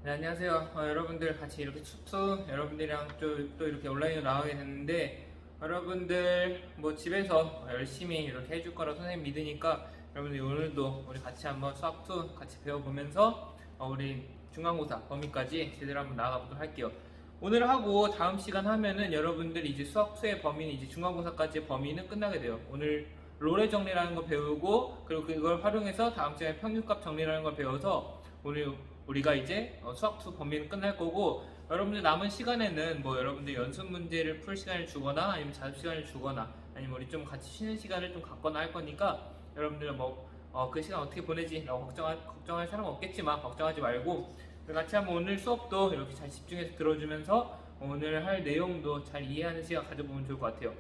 네, 안녕하세요. 여러분들 같이 이렇게 투투 여러분들이랑 또 이렇게 온라인으로 나가게 됐는데 여러분들 뭐 집에서 열심히 이렇게 해줄 거라 선생님 믿으니까 여러분들 오늘도 우리 같이 한번 수학 2 같이 배워보면서 우리 중간고사 범위까지 제대로 한번 나가보도록 할게요. 오늘 하고 다음 시간 하면은 여러분들 이제 수학 2의 범위는 이제 중간고사까지의 범위는 끝나게 돼요. 오늘 롤의 정리라는 거 배우고 그리고 그걸 활용해서 다음 시간에 평균값 정리라는 걸 배워서 오늘 우리가 이제 수학 2 범위는 끝날 거고 여러분들 남은 시간에는 뭐 여러분들 연습 문제를 풀 시간을 주거나 아니면 자습 시간을 주거나 아니면 우리 좀 같이 쉬는 시간을 좀 갖거나 할 거니까 여러분들 뭐 그 시간 어떻게 보내지? 라고 걱정할 사람은 없겠지만 걱정하지 말고 같이 한번 오늘 수업도 이렇게 잘 집중해서 들어주면서 오늘 할 내용도 잘 이해하는 시간 가져보면 좋을 것 같아요.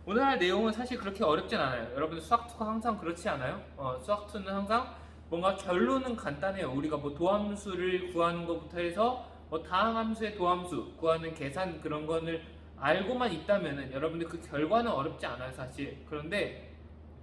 오늘 할 내용은 사실 그렇게 어렵진 않아요. 여러분들 수학 2가 항상 그렇지 않아요? 수학 2는 항상 뭔가 결론은 간단해요. 우리가 뭐 도함수를 구하는 것부터 해서 뭐 다항함수의 도함수 구하는 계산 그런 거를 알고만 있다면은 여러분들 그 결과는 어렵지 않아요, 사실. 그런데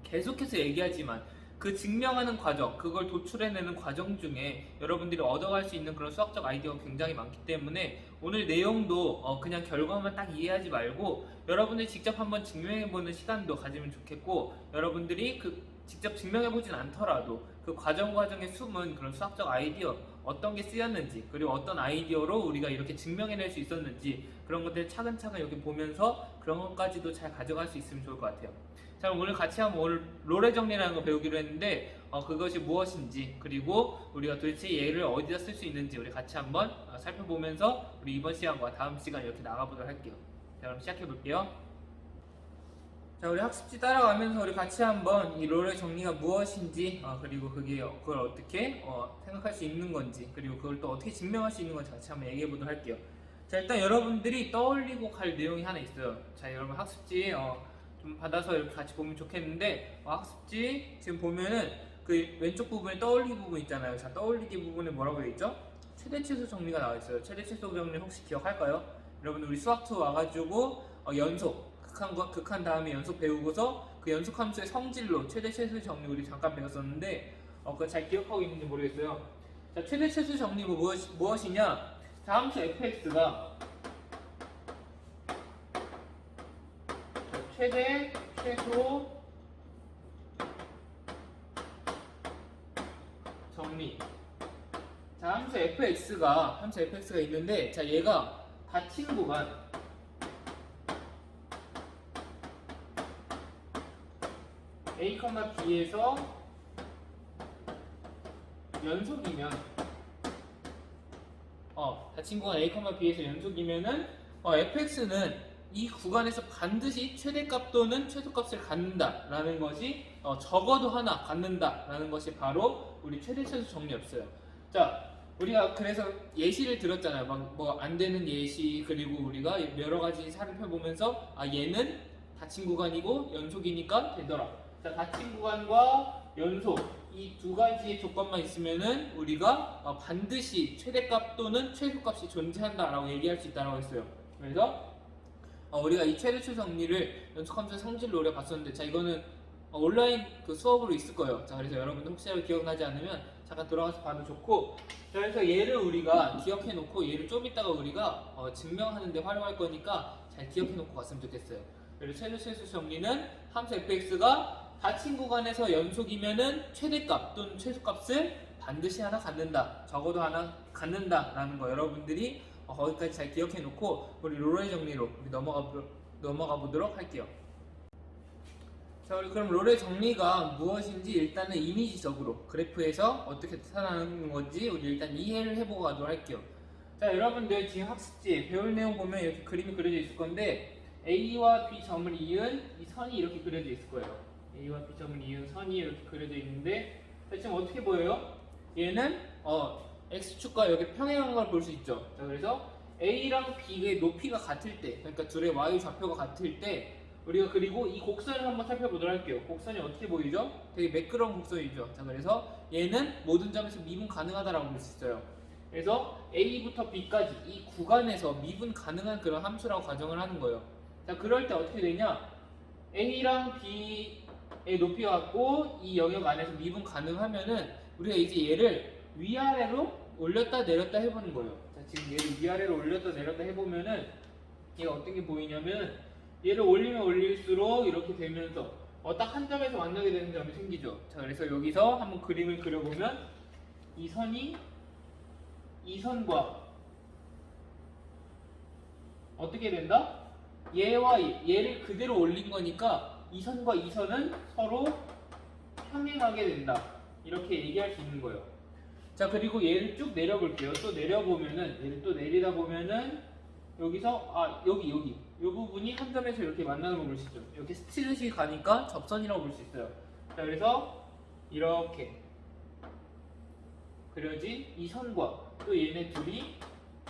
계속해서 얘기하지만 그 증명하는 과정, 그걸 도출해내는 과정 중에 여러분들이 얻어갈 수 있는 그런 수학적 아이디어가 굉장히 많기 때문에 오늘 내용도 그냥 결과만 딱 이해하지 말고 여러분들이 직접 한번 증명해보는 시간도 가지면 좋겠고 여러분들이 그 직접 증명해보진 않더라도 그 과정에 숨은 그런 수학적 아이디어 어떤 게 쓰였는지 그리고 어떤 아이디어로 우리가 이렇게 증명해낼 수 있었는지 그런 것들 차근차근 이렇게 보면서 그런 것까지도 잘 가져갈 수 있으면 좋을 것 같아요. 자, 오늘 같이 한번 오늘 롤의 정리라는 거 배우기로 했는데 그것이 무엇인지 그리고 우리가 도대체 얘를 어디다 쓸 수 있는지 우리 같이 한번 살펴보면서 우리 이번 시간과 다음 시간 이렇게 나가보도록 할게요. 자, 그럼 시작해 볼게요. 자, 우리 학습지 따라가면서 우리 같이 한번 이 롤의 정리가 무엇인지 그리고 그걸 어떻게 생각할 수 있는 건지 그리고 그걸 또 어떻게 증명할 수 있는 건지 같이 한번 얘기해 보도록 할게요. 자, 일단 여러분들이 떠올리고 갈 내용이 하나 있어요. 자, 여러분 학습지 좀 받아서 이렇게 같이 보면 좋겠는데 학습지 지금 보면은 그 왼쪽 부분에 떠올리기 부분 있잖아요. 자, 떠올리기 부분에 뭐라고 되어 있죠? 최대 최소 정리가 나와 있어요. 최대 최소 정리 혹시 기억할까요? 여러분들 우리 수학 2 와가지고 연속 극한 다음에 연속 배우고서 그 연속 함수의 성질로 최대 최소 정리 우리 잠깐 배웠었는데 그거 잘 기억하고 있는지 모르겠어요. 자, 최대 최소 정리 무엇이냐? 자, 함수 fx가 최대 최소 정리. 자, 함수 fx가 있는데 자, 얘가 닫힌 구간 a, b에서 연속이면 닫힌 구간 a, b에서 연속이면은 fx는 이 구간에서 반드시 최대값 또는 최소값을 갖는다라는 것이 적어도 하나 갖는다라는 것이 바로 우리 최대 최소 정리였어요. 자, 우리가 그래서 예시를 들었잖아요. 막 뭐 안 되는 예시 그리고 우리가 여러 가지 살펴보면서 얘는 닫힌 구간이고 연속이니까 되더라. 자, 닫힌 구간과 연속 이 두 가지의 조건만 있으면은 우리가 반드시 최대값 또는 최소값이 존재한다라고 얘기할 수 있다고 했어요. 그래서 우리가 이 최대 최소 정리를 연속함수의 성질로 우리가 봤었는데 자, 이거는 온라인 그 수업으로 있을 거예요. 자, 그래서 여러분들 혹시라도 기억나지 않으면 잠깐 돌아가서 봐도 좋고 자, 그래서 얘를 우리가 기억해 놓고 얘를 좀 이따가 우리가 증명하는 데 활용할 거니까 잘 기억해 놓고 갔으면 좋겠어요. 그래서 최대 최소 정리는 함수 fx가 닫힌 구간에서 연속이면은 최대값 또는 최소값을 반드시 하나 갖는다. 적어도 하나 갖는다 라는 거 여러분들이 거기까지 잘 기억해 놓고 우리 롤의 정리로 우리 넘어가 보도록 할게요. 자, 우리 그럼 롤의 정리가 무엇인지 일단은 이미지적으로 그래프에서 어떻게 나타나는 건지 우리 일단 이해를 해보고 가도록 할게요. 자, 여러분들 지금 학습지 배울 내용 보면 이렇게 그림이 그려져 있을 건데 A와 B 점을 이은 이 선이 이렇게 그려져 있을 거예요. A와 B 점을 이은 선이 이렇게 그려져 있는데 지금 어떻게 보여요? 얘는 X축과 여기 평행한 걸 볼 수 있죠. 자, 그래서 A랑 B의 높이가 같을 때 그러니까 둘의 Y 좌표가 같을 때 우리가 그리고 이 곡선을 한번 살펴보도록 할게요. 곡선이 어떻게 보이죠? 되게 매끄러운 곡선이죠. 자, 그래서 얘는 모든 점에서 미분 가능하다라고 볼 수 있어요. 그래서 A부터 B까지 이 구간에서 미분 가능한 그런 함수라고 가정을 하는 거예요. 자, 그럴 때 어떻게 되냐? A랑 B의 높이가 같고 이 영역 안에서 미분 가능하면은 우리가 이제 얘를 위아래로 올렸다 내렸다 해보는 거예요. 자, 지금 얘를 위아래로 올렸다 내렸다 해보면은 얘가 어떤 게 보이냐면 얘를 올리면 올릴수록 이렇게 되면서 딱 한 점에서 만나게 되는 점이 생기죠. 자, 그래서 여기서 한번 그림을 그려보면 이 선이 이 선과 어떻게 된다? 얘를 그대로 올린 거니까 이 선과 이 선은 서로 평행하게 된다. 이렇게 얘기할 수 있는 거예요. 자, 그리고 얘를 쭉 내려볼게요. 또 내려보면은 얘를 또 내리다 보면은 여기서 여기 이 부분이 한 점에서 이렇게 만나는 거 볼 수 있죠. 이렇게 스치듯이 가니까 접선이라고 볼 수 있어요. 자, 그래서 이렇게 그려진 이 선과 또 얘네 둘이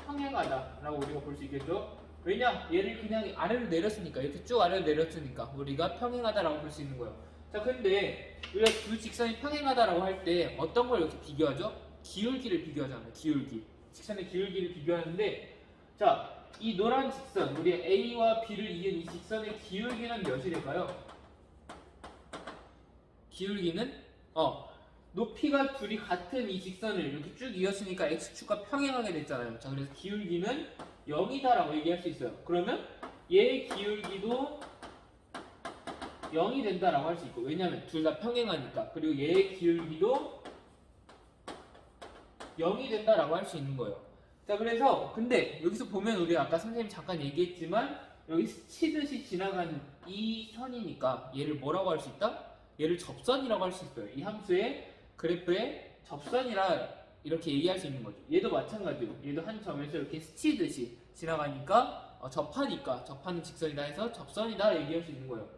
평행하다라고 우리가 볼 수 있겠죠. 왜냐? 얘를 그냥 아래로 내렸으니까, 이렇게 쭉 아래로 내렸으니까 우리가 평행하다라고 볼 수 있는 거예요. 자, 근데 우리가 두 직선이 평행하다라고 할 때 어떤 걸 이렇게 비교하죠? 기울기를 비교하잖아요. 기울기. 직선의 기울기를 비교하는데, 자, 이 노란 직선, 우리 A와 B를 이은 이 직선의 기울기는 몇이 될까요? 기울기는 높이가 둘이 같은 이 직선을 이렇게 쭉 이었으니까 x축과 평행하게 됐잖아요. 자, 그래서 기울기는 0이다라고 얘기할 수 있어요. 그러면 얘의 기울기도 0이 된다라고 할 수 있고, 왜냐면 둘 다 평행하니까. 그리고 얘의 기울기도 0이 된다라고 할 수 있는 거예요. 자, 그래서 근데 여기서 보면 우리 아까 선생님이 잠깐 얘기했지만 여기 스치듯이 지나간 이 선이니까 얘를 뭐라고 할 수 있다? 얘를 접선이라고 할 수 있어요. 이 함수의 그래프의 접선이라 이렇게 얘기할 수 있는 거죠. 얘도 마찬가지로 얘도 한 점에서 이렇게 스치듯이 지나가니까 접하는 직선이다 해서 접선이다 얘기할 수 있는 거예요.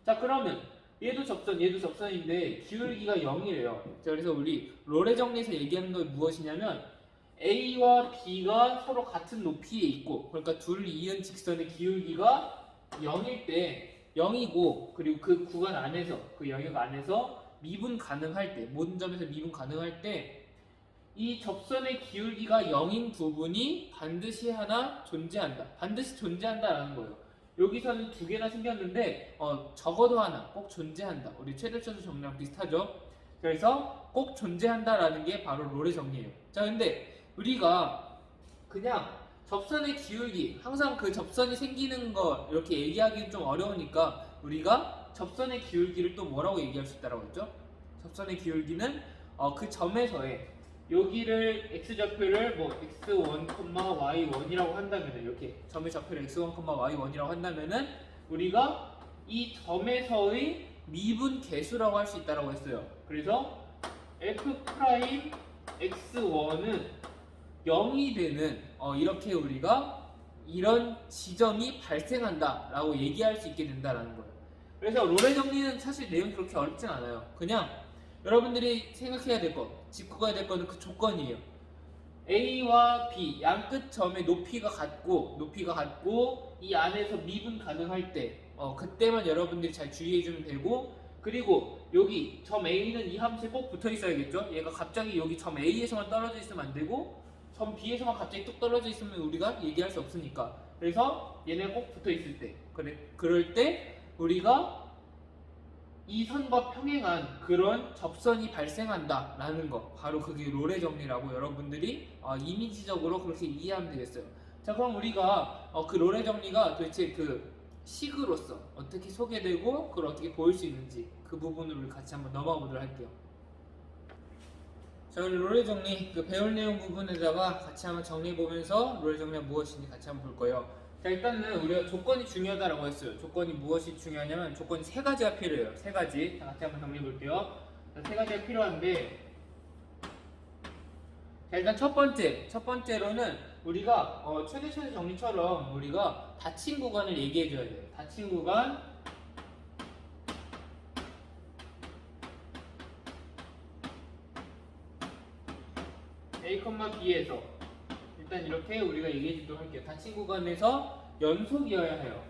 자, 그러면 얘도 접선인데 기울기가 0이래요. 자, 그래서 우리 롤의 정리에서 얘기하는 건 무엇이냐면 A와 B가 서로 같은 높이에 있고, 그러니까 둘을 이은 직선의 기울기가 0일 때 0이고, 그리고 그 구간 안에서, 그 영역 안에서 미분 가능할 때, 모든 점에서 미분 가능할 때 이 접선의 기울기가 0인 부분이 반드시 하나 존재한다. 반드시 존재한다라는 거예요. 여기서는 두 개나 생겼는데 적어도 하나 꼭 존재한다. 우리 최대차수 정리랑 비슷하죠. 그래서 꼭 존재한다라는 게 바로 롤의 정리예요. 자, 근데 우리가 그냥 접선의 기울기, 항상 그 접선이 생기는 거 이렇게 얘기하기는 좀 어려우니까 우리가 접선의 기울기를 또 뭐라고 얘기할 수 있다고 했죠? 접선의 기울기는 그 점에서의 여기를 x좌표를 뭐 x1, y1이라고 한다면, 이렇게 점의 좌표를 x1, y1이라고 한다면은 우리가 이 점에서의 미분 계수라고 할 수 있다고 했어요. 그래서 f' x1은 0이 되는 이렇게 우리가 이런 지점이 발생한다 라고 얘기할 수 있게 된다라는 거예요. 그래서 롤의 정리는 사실 내용이 그렇게 어렵진 않아요. 그냥 여러분들이 생각해야 될 것, 짚고 가야 될 거는 그 조건이에요. A와 B 양 끝 점의 높이가 같고 이 안에서 미분 가능할 때 그때만 여러분들이 잘 주의해주면 되고, 그리고 여기 점 A는 이 함수에 꼭 붙어 있어야겠죠. 얘가 갑자기 여기 점 A에서만 떨어져 있으면 안 되고 점 B에서만 갑자기 뚝 떨어져 있으면 우리가 얘기할 수 없으니까. 그래서 얘네가 꼭 붙어 있을 때, 그럴 때 우리가 이 선과 평행한 그런 접선이 발생한다 라는 거, 바로 그게 롤의 정리라고 여러분들이 이미지적으로 그렇게 이해하면 되겠어요. 자, 그럼 우리가 그 롤의 정리가 도대체 그 식으로서 어떻게 소개되고 그걸 어떻게 보일 수 있는지 그 부분을 우리 같이 한번 넘어가 보도록 할게요. 자, 우리 롤의 정리, 그 배울 내용 부분에다가 같이 한번 정리해보면서 롤의 정리가 무엇인지 같이 한번 볼 거예요. 자, 일단은 우리가 조건이 중요하다라고 했어요. 조건이 무엇이 중요하냐면 조건이 세 가지가 필요해요. 세 가지. 자, 같이 한번 정리해볼게요. 세 가지가 필요한데, 자, 일단 첫 번째로는 우리가 최대차수 정리처럼 우리가 닫힌 구간을 얘기해줘야 돼요. 닫힌 구간, A, B에서 일단 이렇게 우리가 얘기해 주도록 할게요. 닫힌 구간에서 연속이어야 해요.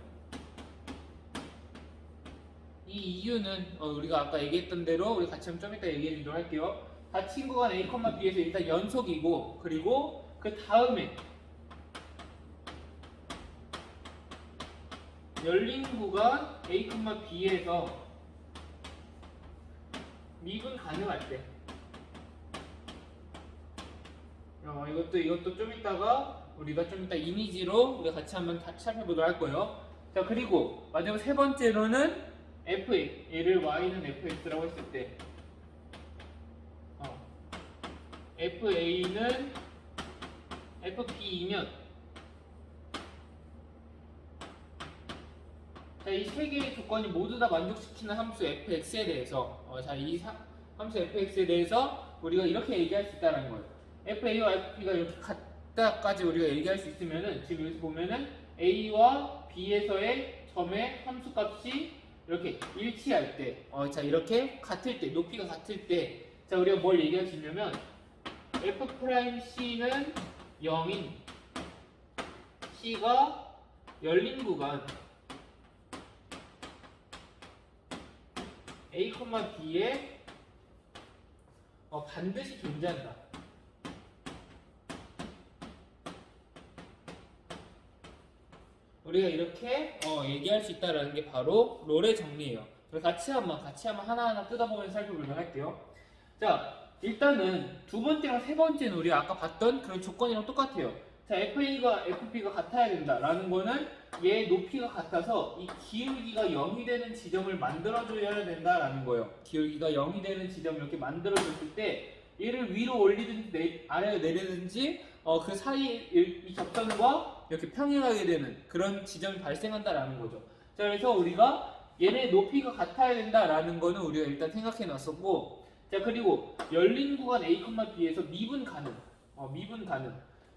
이 이유는 우리가 아까 얘기했던 대로 우리 같이 좀 이따 얘기해 주도록 할게요. 닫힌 구간 A, B에서 일단 연속이고, 그리고 그 다음에 열린 구간 A, B에서 미분 가능할 때 이것도 좀 이따가 우리가 좀 이따 이미지로 우리가 같이 한번 살펴보도록 할 거예요. 자, 그리고 마지막 세 번째로는 FA, 얘를 Y는 FX라고 했을 때 FA는 FB이면 자, 이 세 개의 조건이 모두 다 만족시키는 함수 fx에 대해서 이 함수 fx에 대해서 우리가 이렇게 얘기할 수 있다는 거예요. fa와 fb가 이렇게 같다까지 우리가 얘기할 수 있으면은 지금 여기서 보면은 a와 b에서의 점의 함수값이 이렇게 일치할 때, 자 이렇게 같을 때, 높이가 같을 때, 자 우리가 뭘 얘기할 수 있냐면 f'c는 0인 c가 열린 구간 A, B에 반드시 존재한다. 우리가 이렇게 얘기할 수 있다는 게 바로 롤의 정리예요. 같이 한번 하나하나 뜯어보면서 살펴보도록 할게요. 자, 일단은 두 번째랑 세 번째는 우리가 아까 봤던 그런 조건이랑 똑같아요. 자, FA가 FB가 같아야 된다라는 거는 얘 높이가 같아서 이 기울기가 0이 되는 지점을 만들어줘야 된다라는 거예요. 기울기가 0이 되는 지점을 이렇게 만들어줬을 때 얘를 위로 올리든지 아래로 내리든지 그 사이 이 접선과 이렇게 평행하게 되는 그런 지점이 발생한다라는 거죠. 자, 그래서 우리가 얘네 높이가 같아야 된다라는 거는 우리가 일단 생각해 놨었고, 자 그리고 열린 구간 A, B에서 미분 가능.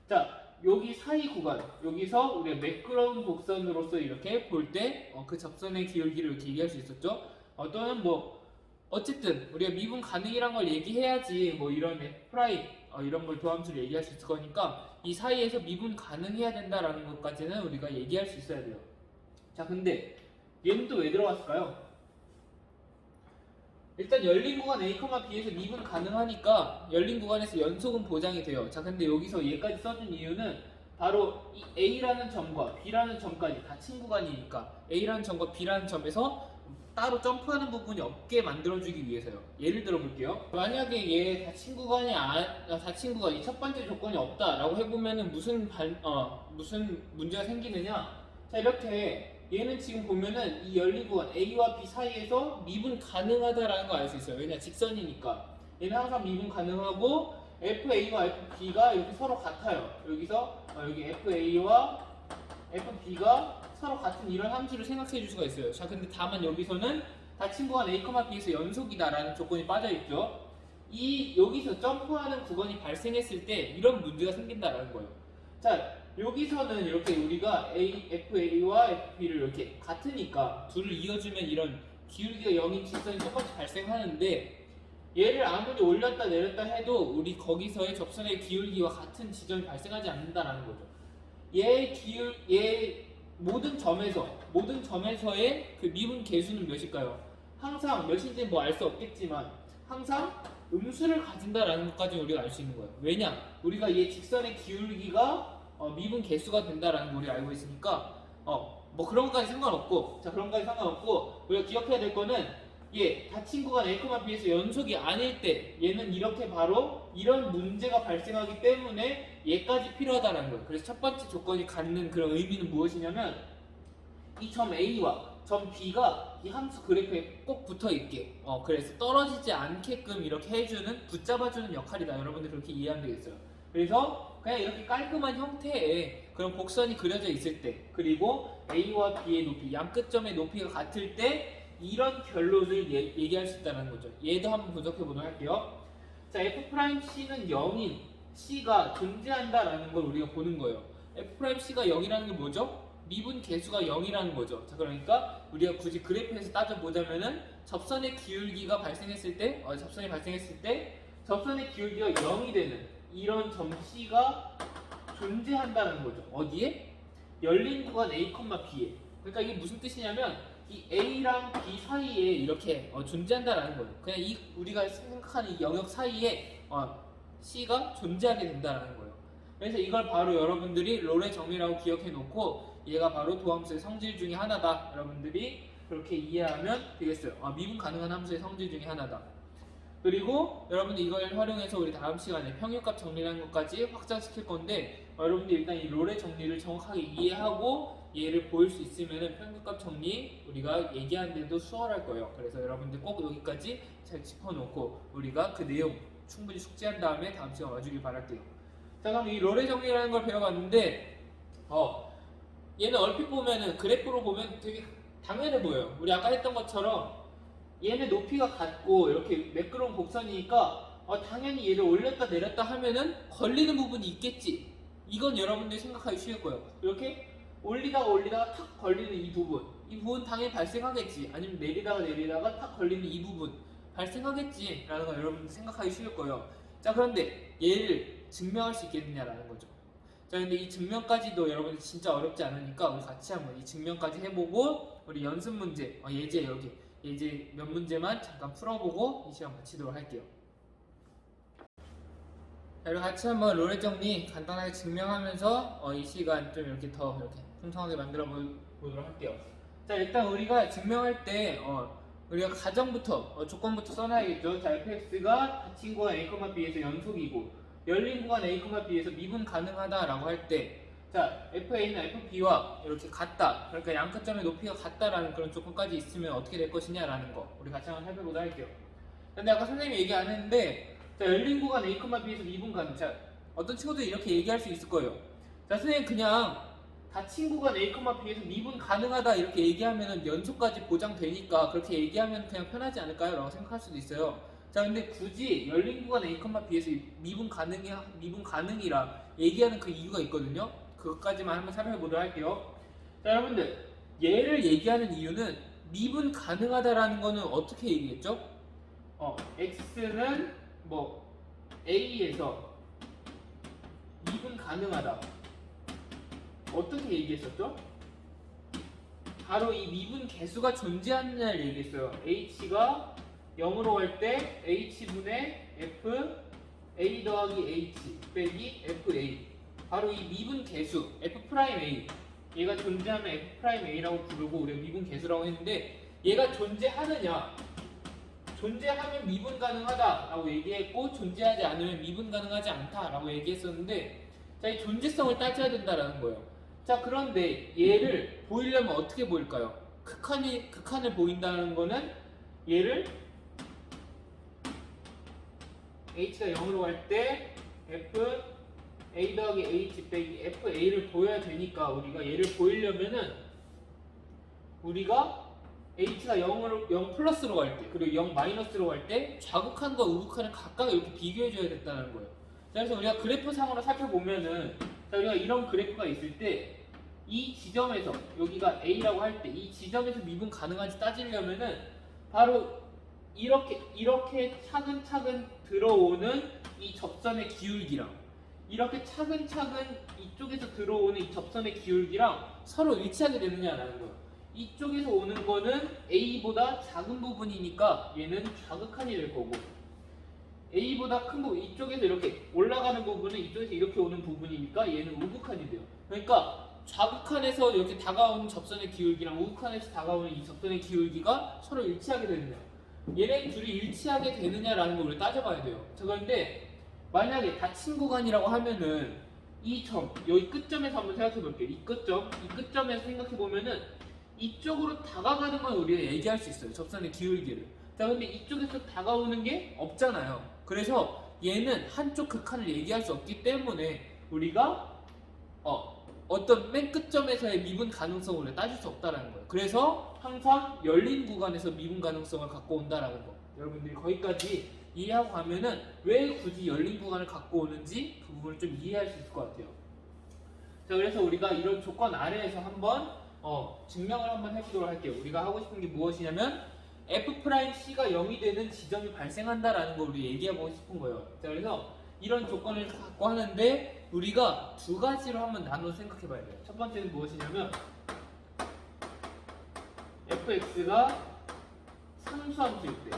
자, 여기 사이 구간, 여기서 우리가 매끄러운 곡선으로서 이렇게 볼 때 그 접선의 기울기를 이렇게 얘기할 수 있었죠. 또는 뭐 어쨌든 우리가 미분 가능이란 걸 얘기해야지 뭐 이런 F'라인 이런 걸 도함수를 얘기할 수 있을 거니까 이 사이에서 미분 가능해야 된다라는 것까지는 우리가 얘기할 수 있어야 돼요. 자, 근데 얘는 또 왜 들어갔을까요? 일단 열린 구간 A, B에서 미분 가능하니까 열린 구간에서 연속은 보장이 돼요. 자, 근데 여기서 얘까지 써준 이유는 바로 이 A라는 점과 B라는 점까지 닫힌 구간이니까 A라는 점과 B라는 점에서 따로 점프하는 부분이 없게 만들어주기 위해서요. 예를 들어 볼게요. 만약에 얘 닫힌 구간이 첫 번째 조건이 없다라고 해보면은 무슨 문제가 생기느냐? 자, 이렇게 얘는 지금 보면은 이 열린 구간 A와 B 사이에서 미분 가능하다라는 걸 알 수 있어요. 왜냐, 직선이니까. 얘는 항상 미분 가능하고 FA와 FB가 이렇게 서로 같아요. 여기서 여기 FA와 FB가 서로 같은 이런 함수를 생각해 줄 수가 있어요. 자, 근데 다만 여기서는 닫힌 구간 A, B에서 연속이다라는 조건이 빠져있죠. 여기서 점프하는 구간이 발생했을 때 이런 문제가 생긴다라는 거예요. 자, 여기서는 이렇게 우리가 FA와 FB를 이렇게 같으니까 둘을 이어주면 이런 기울기가 0인 직선이 똑같이 발생하는데 얘를 아무리 올렸다 내렸다 해도 우리 거기서의 접선의 기울기와 같은 지점이 발생하지 않는다라는 거죠. 얘 모든 점에서의 그 미분 계수는 몇일까요? 항상 몇인지 뭐 알 수 없겠지만 항상 음수를 가진다라는 것까지 우리가 알 수 있는 거예요. 왜냐? 우리가 얘 직선의 기울기가 미분 개수가 된다라는 걸 우리가 알고 있으니까 뭐 그런 것까지 상관없고, 자 그런 것까지 상관없고 우리가 기억해야 될 거는 얘 닫힌 구간 A, B에서 연속이 아닐 때 얘는 이렇게 바로 이런 문제가 발생하기 때문에 얘까지 필요하다는 거예요. 그래서 첫 번째 조건이 갖는 그런 의미는 무엇이냐면 이 점 A와 점 B가 이 함수 그래프에 꼭 붙어 있게 그래서 떨어지지 않게끔 이렇게 해주는 붙잡아주는 역할이다. 여러분들 그렇게 이해하면 되겠어요. 그래서 그냥 이렇게 깔끔한 형태의 그런 곡선이 그려져 있을 때, 그리고 A와 B의 높이, 양 끝점의 높이가 같을 때 이런 결론을 얘기할 수 있다는 거죠. 얘도 한번 분석해 보도록 할게요. 자, F'C는 0인 C가 존재한다라는 걸 우리가 보는 거예요. F'C가 0이라는 게 뭐죠? 미분 개수가 0이라는 거죠. 자, 그러니까 우리가 굳이 그래프에서 따져보자면은 접선의 기울기가 발생했을 때, 접선의 기울기가 0이 되는 이런 점 C가 존재한다는 거죠. 어디에? 열린 구간 A, B에. 그러니까 이게 무슨 뜻이냐면 이 A랑 B 사이에 이렇게 존재한다라는 거예요. 그냥 우리가 생각하는 이 영역 사이에 C가 존재하게 된다라는 거예요. 그래서 이걸 바로 여러분들이 롤의 정리라고 기억해 놓고 얘가 바로 도함수의 성질 중에 하나다. 여러분들이 그렇게 이해하면 되겠어요. 미분 가능한 함수의 성질 중에 하나다. 그리고 여러분들 이걸 활용해서 우리 다음 시간에 평균값 정리라는 것까지 확장시킬 건데 여러분들 일단 이 롤의 정리를 정확하게 이해하고 얘를 보일 수 있으면 평균값 정리 우리가 얘기하는데도 수월할 거예요. 그래서 여러분들 꼭 여기까지 잘 짚어놓고 우리가 그 내용 충분히 숙지한 다음에 다음 시간 와주길 바랄게요. 자, 그럼 이 롤의 정리라는 걸 배워봤는데 얘는 얼핏 보면은 그래프로 보면 되게 당연해 보여요. 우리 아까 했던 것처럼 얘네 높이가 같고 이렇게 매끄러운 곡선이니까 당연히 얘를 올렸다 내렸다 하면은 걸리는 부분이 있겠지. 이건 여러분들이 생각하기 쉬울 거예요. 이렇게 올리다가 탁 걸리는 이 부분 당연히 발생하겠지. 아니면 내리다가 탁 걸리는 이 부분 발생하겠지 라는 거 여러분들 생각하기 쉬울 거예요. 자, 그런데 얘를 증명할 수 있겠느냐라는 거죠. 자, 근데 이 증명까지도 여러분들 진짜 어렵지 않으니까 우리 같이 한번 이 증명까지 해보고 우리 연습 문제 예제 여기 예제 몇 문제만 잠깐 풀어보고 이 시간 마치도록 할게요. 자, 우리 같이 한번 롤의 정리 간단하게 증명하면서 이 시간 좀 이렇게 더 이렇게 풍성하게 만들어 보도록 할게요. 자, 일단 우리가 증명할 때 우리가 가정부터 조건부터 써놔야겠죠. 자, fx가 닫힌 구간 a, b에서 연속이고 열린 구간 a, b에서 미분 가능하다라고 할 때 자, fa는 fb와 이렇게 같다. 그러니까 양 끝점의 높이가 같다라는 그런 조건까지 있으면 어떻게 될 것이냐라는 거 우리 같이 한번 살펴보도록 할게요. 근데 아까 선생님이 얘기 안 했는데 자, 열린 구간 a, b에서 미분 가능. 자, 어떤 친구들이 이렇게 얘기할 수 있을 거예요. 자, 선생님 그냥 닫힌 구간 a, b에서 미분 가능하다 이렇게 얘기하면 연속까지 보장되니까 그렇게 얘기하면 그냥 편하지 않을까요? 라고 생각할 수도 있어요. 자, 근데 굳이 열린 구간 a, b에서 미분 가능이라 얘기하는 그 이유가 있거든요. 그것까지만 한번 살펴보도록 할게요. 자, 여러분들 얘를 얘기하는 이유는 미분 가능하다라는 거는 어떻게 얘기했죠? x는 뭐 a에서 미분 가능하다. 어떻게 얘기했었죠? 바로 이 미분 개수가 존재하느냐를 얘기했어요. h가 0으로 갈 때 h분의 f a 더하기 h 빼기 fa 바로 이 미분 개수 f'A 얘가 존재하면 f'A라고 부르고 우리가 미분 개수라고 했는데 얘가 존재하느냐 존재하면 미분 가능하다 라고 얘기했고 존재하지 않으면 미분 가능하지 않다 라고 얘기했었는데 자, 이 존재성을 따져야 된다라는 거예요. 자, 그런데 얘를 보이려면 어떻게 보일까요? 극한을 보인다는 거는 얘를 h가 0으로 갈 때 f a 더하기 h 빼기 fa를 보여야 되니까 우리가 얘를 보이려면은 우리가 h가 0 플러스로 갈 때 그리고 0 마이너스로 갈 때 좌극한과 우극한을 각각 이렇게 비교해 줘야 된다는 거예요. 자, 그래서 우리가 그래프상으로 살펴보면은 자, 우리가 이런 그래프가 있을 때 이 지점에서 여기가 a라고 할 때 이 지점에서 미분 가능한지 따지려면은 바로 이렇게 차근차근 들어오는 이 접선의 기울기랑 이렇게 차근차근 이쪽에서 들어오는 이 접선의 기울기랑 서로 일치하게 되느냐라는 거예요. 이쪽에서 오는 거는 A보다 작은 부분이니까 얘는 좌극한이 될 거고 A보다 큰 부분, 이쪽에서 이렇게 올라가는 부분은 이쪽에서 이렇게 오는 부분이니까 얘는 우극한이 돼요. 그러니까 좌극한에서 이렇게 다가오는 접선의 기울기랑 우극한에서 다가오는 이 접선의 기울기가 서로 일치하게 되느냐 얘네 둘이 일치하게 되느냐라는 걸 우리 따져봐야 돼요. 자, 그런데 만약에 닫힌 구간이라고 하면은 이 점, 여기 끝점에서 한번 생각해 볼게요. 이 끝점에서 생각해 보면은 이쪽으로 다가가는 건 우리가 얘기할 수 있어요. 접선의 기울기를. 자, 근데 이쪽에서 다가오는 게 없잖아요. 그래서 얘는 한쪽 극한을 얘기할 수 없기 때문에 우리가 어떤 맨 끝점에서의 미분 가능성을 따질 수 없다라는 거예요. 그래서 항상 열린 구간에서 미분 가능성을 갖고 온다라는 거. 여러분들이 거기까지 이해하고 가면은 왜 굳이 열린 구간을 갖고 오는지 그 부분을 좀 이해할 수 있을 것 같아요. 자, 그래서 우리가 이런 조건 아래에서 한번 증명을 한번 해보도록 할게요. 우리가 하고 싶은 게 무엇이냐면 f'C가 0이 되는 지점이 발생한다라는 걸 우리 얘기하고 싶은 거예요. 자, 그래서 이런 조건을 갖고 하는데 우리가 두 가지로 한번 나눠 생각해 봐야 돼요. 첫 번째는 무엇이냐면 fx가 상수함수일 때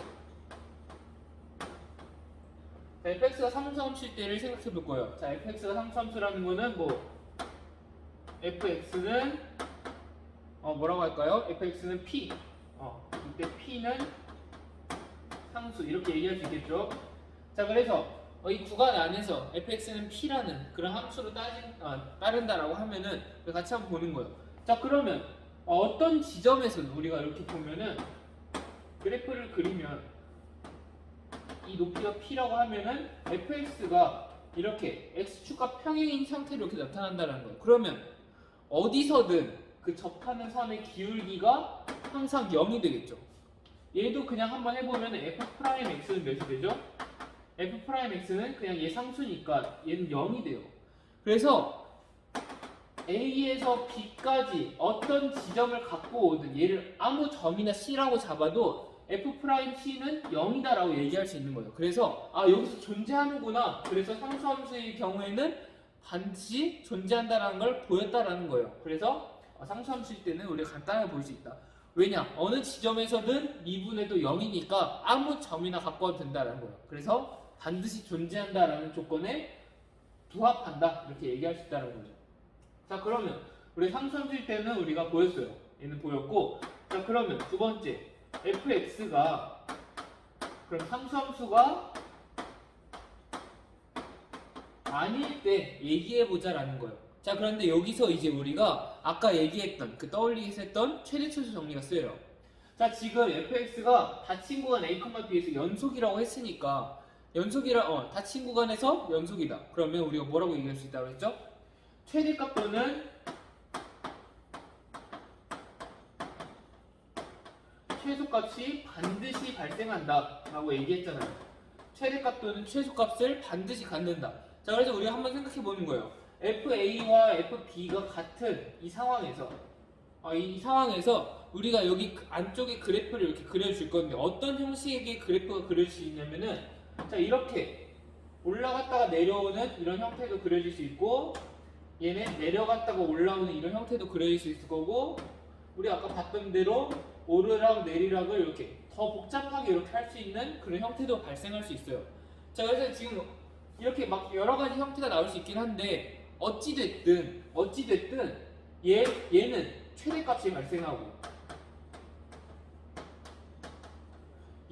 자, fx가 상수함수일 때를 생각해 볼 거예요. 자, fx가 상수함수라는 거는 뭐 fx는 뭐라고 할까요? fx는 p 이때 p는 상수 이렇게 얘기할 수 있겠죠. 자, 그래서 이 구간 안에서 fx는 p라는 그런 함수로 따른다라고 하면은 같이 한번 보는 거예요. 자, 그러면 어떤 지점에서 우리가 이렇게 보면은 그래프를 그리면 이 높이가 p라고 하면은 fx가 이렇게 x축과 평행인 상태로 이렇게 나타난다는 거예요. 그러면 어디서든 그 접하는 선의 기울기가 항상 0이 되겠죠. 얘도 그냥 한번 해보면 f'x는 몇이 되죠? f'x는 그냥 얘 상수니까 얘는 0이 돼요. 그래서 A에서 B까지 어떤 지점을 갖고 오든 얘를 아무 점이나 C라고 잡아도 f'C는 0이다라고 얘기할 수 있는 거예요. 그래서 여기서 존재하는구나. 그래서 상수함수의 경우에는 반드시 존재한다는 걸 보였다라는 거예요. 그래서 상수함수일 때는 우리가 간단하게 볼 수 있다. 왜냐? 어느 지점에서든 미분해도 0이니까 아무 점이나 갖고 와도 된다는 거예요. 그래서 반드시 존재한다라는 조건에 부합한다. 이렇게 얘기할 수 있다는 거죠. 자, 그러면 우리 상수함수일 때는 우리가 보였어요. 얘는 보였고, 자, 그러면 두 번째 fx가 그럼 상수함수가 아닐 때 얘기해보자라는 거예요. 자, 그런데 여기서 이제 우리가 아까 얘기했던 그 떠올리기 했던 최대치수 정리가 쓰여요. 자, 지금 fx가 닫힌 구간 a, b에서 연속이라고 했으니까 닫힌 구간에서 연속이다. 그러면 우리가 뭐라고 얘기할 수 있다고 했죠? 최대값 또는 최소값이 반드시 발생한다 라고 얘기했잖아요. 최대값 또는 최소값을 반드시 갖는다. 자, 그래서 우리가 한번 생각해 보는 거예요. FA와 FB가 같은 이 상황에서 우리가 여기 안쪽에 그래프를 이렇게 그려줄 건데 어떤 형식의 그래프가 그려질 수 있냐면은, 자, 이렇게 올라갔다가 내려오는 이런 형태도 그려질 수 있고, 얘는 내려갔다가 올라오는 이런 형태도 그려질 수 있을 거고, 우리 아까 봤던 대로 오르락 내리락을 이렇게 더 복잡하게 이렇게 할 수 있는 그런 형태도 발생할 수 있어요. 자, 그래서 지금 이렇게 막 여러 가지 형태가 나올 수 있긴 한데 어찌됐든 얘는 최대값이 발생하고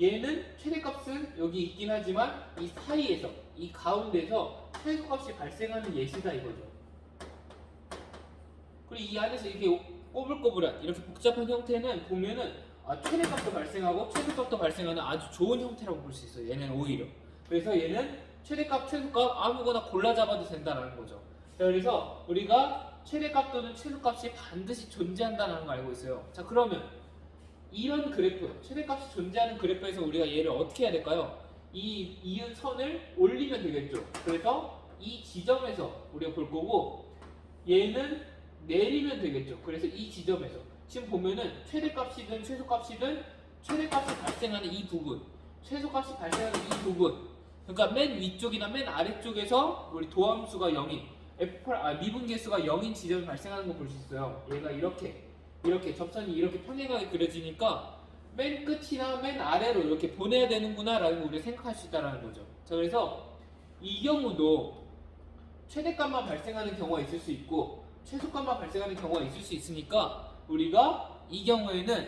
얘는 최대값은 여기 있긴 하지만 이 사이에서 이 가운데서 최소값이 발생하는 예시다 이거죠. 그리고 이 안에서 이렇게 꼬불꼬불한 이렇게 복잡한 형태는 보면은 최대값도 발생하고 최소값도 발생하는 아주 좋은 형태라고 볼 수 있어요. 얘는 오히려. 그래서 얘는 최대값, 최소값 아무거나 골라 잡아도 된다는 거죠. 자, 그래서 우리가 최대값 또는 최소값이 반드시 존재한다는 걸 알고 있어요. 자, 그러면 이런 그래프, 최대값이 존재하는 그래프에서 우리가 얘를 어떻게 해야 될까요? 이 이은 선을 올리면 되겠죠. 그래서 이 지점에서 우리가 볼 거고 얘는 내리면 되겠죠. 그래서 이 지점에서 지금 보면은 최대값이든 최소값이든 최대값이 발생하는 이 부분, 최소값이 발생하는 이 부분, 그러니까 맨 위쪽이나 맨 아래쪽에서 우리 도함수가 0인 미분계수가 0인 지점이 발생하는 거 볼 수 있어요. 얘가 이렇게 접선이 이렇게 평행하게 그려지니까 맨 끝이나 맨 아래로 이렇게 보내야 되는구나 라는 거 우리가 생각할 수 있다는 거죠. 자, 그래서 이 경우도 최대값만 발생하는 경우가 있을 수 있고 최소값만 발생하는 경우가 있을 수 있으니까 우리가 이 경우에는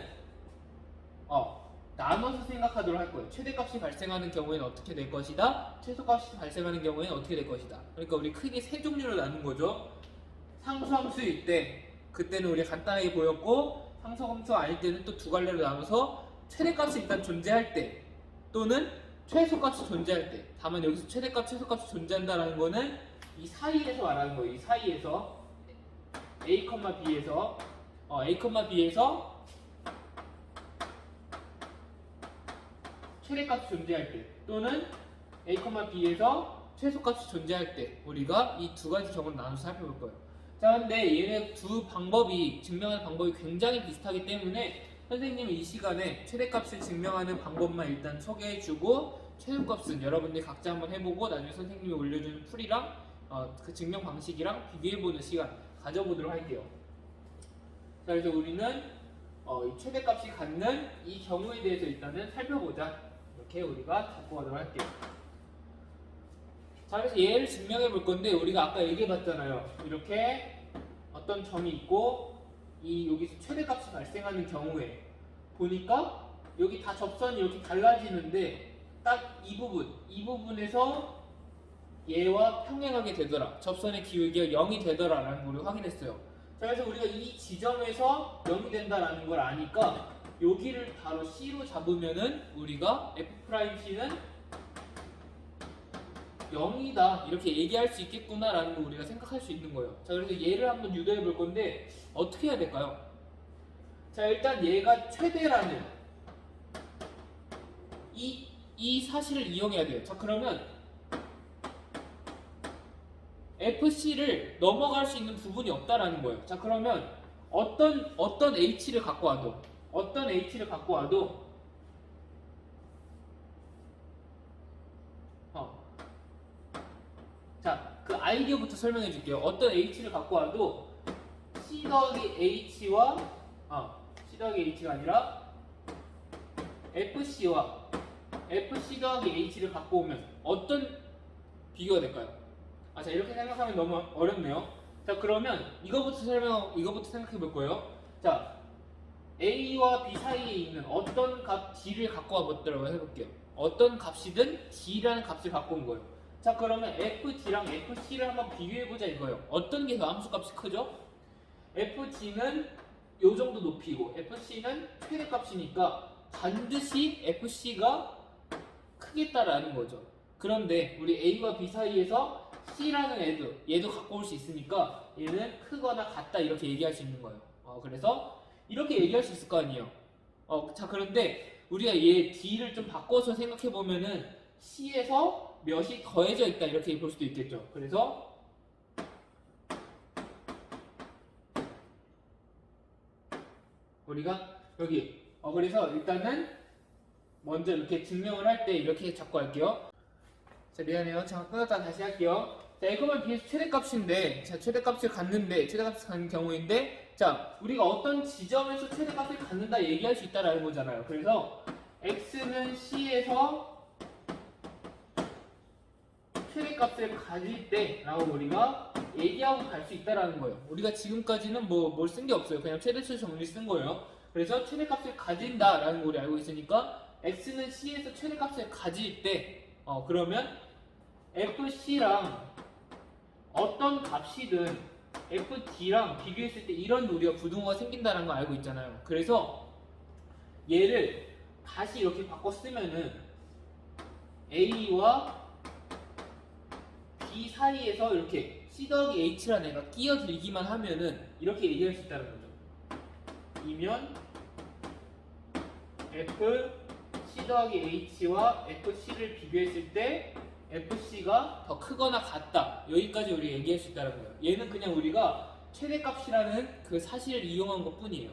나눠서 생각하도록 할 거예요. 최대값이 발생하는 경우에는 어떻게 될 것이다. 최소값이 발생하는 경우에는 어떻게 될 것이다. 그러니까 우리 크게 세 종류로 나눈 거죠. 상수함수일 때 그때는 우리가 간단하게 보였고, 상수함수 아닐 때는 또 두 갈래로 나눠서 최대값이 일단 존재할 때 또는 최소값이 존재할 때. 다만 여기서 최대값, 최소값이 존재한다는 거는 이 사이에서 말하는 거예요. 이 사이에서 A, B에서 최대값이 존재할 때 또는 A, B에서 최소값이 존재할 때 우리가 이 두 가지 경우를 나눠서 살펴볼 거예요. 자, 근데 얘네 두 방법이 증명하는 방법이 굉장히 비슷하기 때문에 선생님은 이 시간에 최대값을 증명하는 방법만 일단 소개해주고 최소값은 여러분들이 각자 한번 해보고 나중에 선생님이 올려주는 풀이랑 그 증명 방식이랑 비교해보는 시간 가져보도록 할게요. 자, 그래서 우리는 이 최대값이 갖는 이 경우에 대해서 일단은 살펴보자. 이렇게 우리가 잡고 가도록 할게요. 자, 그래서 얘를 증명해 볼 건데 우리가 아까 얘기해 봤잖아요. 이렇게 어떤 점이 있고 여기서 최대값이 발생하는 경우에 보니까 여기 다 접선이 이렇게 갈라지는데 딱 이 부분에서 얘와 평행하게 되더라. 접선의 기울기가 0이 되더라라는 걸 확인했어요. 자, 그래서 우리가 이 지점에서 0이 된다라는 걸 아니까 여기를 바로 C로 잡으면은 우리가 F'C는 0이다 이렇게 얘기할 수 있겠구나라는 걸 우리가 생각할 수 있는 거예요. 자, 그래서 얘를 한번 유도해 볼 건데 어떻게 해야 될까요? 자, 일단 얘가 최대라는 이 사실을 이용해야 돼요. 자, 그러면 FC를 넘어갈 수 있는 부분이 없다라는 거예요. 자, 그러면 어떤 H를 갖고 와도 자, 그 아이디어부터 설명해 줄게요. 어떤 H를 갖고 와도 C 더하기 H와 C 더하기 H가 아니라 FC와 FC 더하기 H를 갖고 오면 어떤 비교가 될까요? 자, 이렇게 생각하면 너무 어렵네요. 자, 그러면 이거부터 생각해 볼 거예요. 자, A와 B 사이에 있는 어떤 값 D를 갖고 와보도록 해볼게요. 어떤 값이든 D라는 값을 갖고 온 거예요. 자, 그러면 FD랑 FC를 한번 비교해보자 이거예요. 어떤 게 더 함수값이 크죠? FD는 요 정도 높이고 FC는 최대값이니까 반드시 FC가 크겠다라는 거죠. 그런데 우리 A와 B 사이에서 C라는 얘도 갖고 올 수 있으니까 얘는 크거나 같다 이렇게 얘기할 수 있는 거예요. 그래서 이렇게 얘기할 수 있을 거 아니에요. 자, 그런데 우리가 얘 D를 좀 바꿔서 생각해 보면은 C에서 몇이 더해져 있다 이렇게 볼 수도 있겠죠. 그래서 우리가 여기 그래서 일단은 먼저 이렇게 증명을 할 때 이렇게 잡고 할게요. 자, 미안해요. 잠깐 끊었다 다시 할게요. 자, 이거만 비해서 최대값인데, 자, 최대값을 갖는 경우인데, 자, 우리가 어떤 지점에서 최대값을 갖는다 얘기할 수 있다라는 거잖아요. 그래서 x는 C에서 최대값을 가질 때라고 우리가 얘기하고 갈 수 있다라는 거예요. 우리가 지금까지는 뭘 쓴 게 없어요. 그냥 최대치 정리 쓴 거예요. 그래서 최대값을 가진다라는 걸 우리 알고 있으니까 x는 C에서 최대값을 가질 때, 그러면 FC랑 어떤 값이든 FD랑 비교했을 때 이런 우리가 부등호가 생긴다는 걸 알고 있잖아요. 그래서 얘를 다시 이렇게 바꿔 쓰면은 A와 B 사이에서 이렇게 C 더하기 H라는 애가 끼어들기만 하면은 이렇게 얘기할 수 있다는 거죠. 이면 F C 더하기 H와 FC를 비교했을 때 FC가 더 크거나 같다. 여기까지 우리가 얘기할 수 있다는 거예요. 얘는 그냥 우리가 최대값이라는 그 사실을 이용한 것 뿐이에요.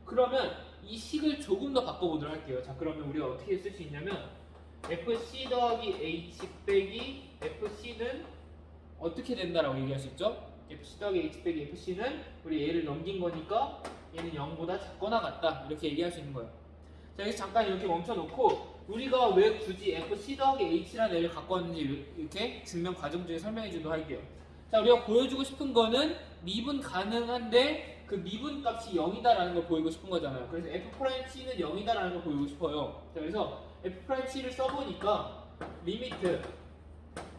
그러면 이 식을 조금 더 바꿔보도록 할게요. 자, 그러면 우리가 어떻게 쓸 수 있냐면 FC 더하기 H 빼기 FC는 어떻게 된다라고 얘기할 수 있죠? FC 더하기 H 빼기 FC는 우리 얘를 넘긴 거니까 얘는 0보다 작거나 같다. 이렇게 얘기할 수 있는 거예요. 자, 여기서 잠깐 이렇게 멈춰놓고 우리가 왜 굳이 FC 더하기 H라는 애를 갖고 왔는지 이렇게 증명 과정 중에 설명해 주도록 할게요. 자, 우리가 보여주고 싶은 거는 미분 가능한데 그 미분 값이 0이다라는 걸 보이고 싶은 거잖아요. 그래서 F'C는 0이다라는 걸 보이고 싶어요. 자, 그래서 F'C를 써보니까 리미트